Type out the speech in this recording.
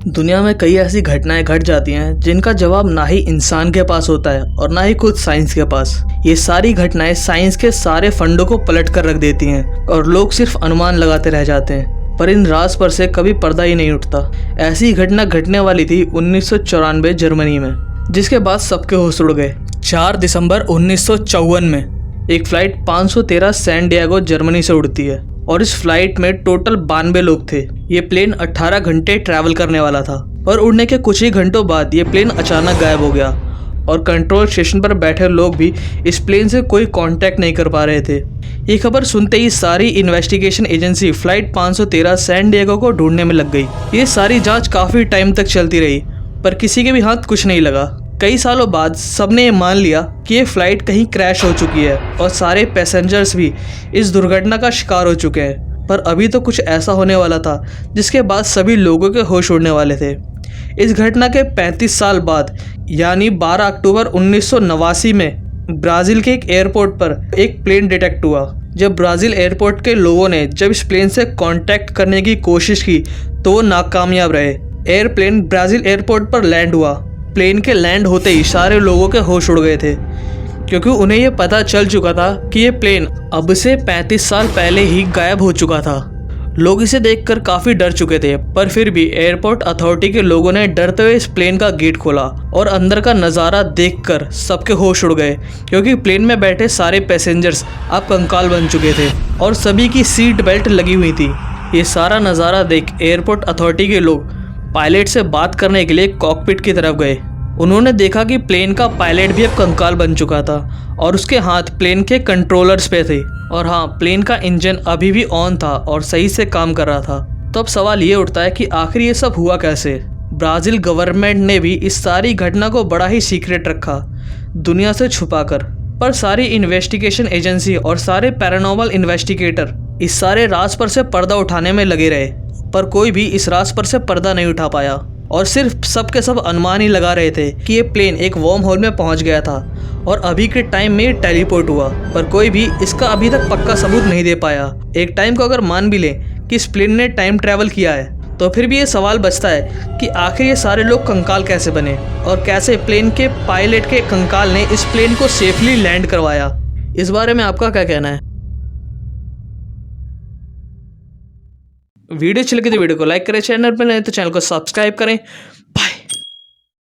दुनिया में कई ऐसी घटनाएं घट जाती हैं जिनका जवाब ना ही इंसान के पास होता है और ना ही खुद साइंस के पास। ये सारी घटनाएं साइंस के सारे फंडों को पलट कर रख देती हैं और लोग सिर्फ अनुमान लगाते रह जाते हैं, पर इन राज पर से कभी पर्दा ही नहीं उठता। ऐसी घटना घटने वाली थी 1994 जर्मनी में, जिसके बाद सबके होश उड़ गए। 4 दिसंबर 1954 में एक फ्लाइट 513 सैन डिएगो जर्मनी से उड़ती है और इस फ्लाइट में टोटल 92 लोग थे। ये प्लेन 18 घंटे ट्रैवल करने वाला था और उड़ने के कुछ ही घंटों बाद ये प्लेन अचानक गायब हो गया और कंट्रोल स्टेशन पर बैठे लोग भी इस प्लेन से कोई कांटेक्ट नहीं कर पा रहे थे। ये खबर सुनते ही सारी investigation agency flight 513 San Diego को ढूंढने में लग गई। ये सारी जांच काफ़ी टाइम तक चलती रही, पर किसी के भी हाथ कुछ नहीं लगा। कई सालों बाद सबने ये मान लिया कि ये फ्लाइट कहीं क्रैश हो चुकी है और सारे पैसेंजर्स भी इस दुर्घटना का शिकार हो चुके हैं। पर अभी तो कुछ ऐसा होने वाला था जिसके बाद सभी लोगों के होश उड़ने वाले थे। इस घटना के 35 साल बाद यानी 12 अक्टूबर 1989 में ब्राज़ील के एक एयरपोर्ट पर एक प्लेन डिटेक्ट हुआ। जब ब्राज़ील एयरपोर्ट के लोगों ने जब इस प्लेन से कांटेक्ट करने की कोशिश की तो वो नाकामयाब रहे। एयरप्लेन ब्राज़ील एयरपोर्ट पर लैंड हुआ। प्लेन के लैंड होते ही सारे लोगों के होश उड़ गए थे, क्योंकि उन्हें ये पता चल चुका था कि ये प्लेन अब से 35 साल पहले ही गायब हो चुका था। लोग इसे देखकर काफ़ी डर चुके थे, पर फिर भी एयरपोर्ट अथॉरिटी के लोगों ने डरते हुए इस प्लेन का गेट खोला और अंदर का नज़ारा देखकर सबके होश उड़ गए, क्योंकि प्लेन में बैठे सारे पैसेंजर्स अब कंकाल बन चुके थे और सभी की सीट बेल्ट लगी हुई थी। ये सारा नज़ारा देख एयरपोर्ट अथॉरिटी के लोग पायलट से बात करने के लिए कॉकपिट की तरफ गए। उन्होंने देखा कि प्लेन का पायलट भी अब कंकाल बन चुका था और उसके हाथ प्लेन के कंट्रोलर्स पे थे। और हाँ, प्लेन का इंजन अभी भी ऑन था और सही से काम कर रहा था। तो अब सवाल ये उठता है कि आखिर ये सब हुआ कैसे। ब्राज़ील गवर्नमेंट ने भी इस सारी घटना को बड़ा ही सीक्रेट रखा, दुनिया से छुपाकर। पर सारी इन्वेस्टिगेशन एजेंसी और सारे पैरानॉर्मल इन्वेस्टिगेटर इस सारे राज पर से पर्दा उठाने में लगे रहे, पर कोई भी इस राज पर से पर्दा नहीं उठा पाया और सिर्फ सब के सब अनुमान ही लगा रहे थे कि ये प्लेन एक वर्म होल में पहुंच गया था और अभी के टाइम में टेलीपोर्ट हुआ। पर कोई भी इसका अभी तक पक्का सबूत नहीं दे पाया। एक टाइम को अगर मान भी लें कि इस प्लेन ने टाइम ट्रैवल किया है, तो फिर भी ये सवाल बचता है कि आखिर ये सारे लोग कंकाल कैसे बने और कैसे प्लेन के पायलट के कंकाल ने इस प्लेन को सेफली लैंड करवाया। इस बारे में आपका क्या कहना है? वीडियो अच्छी लगी तो वीडियो को लाइक करें, चैनल पर नए तो चैनल को सब्सक्राइब करें।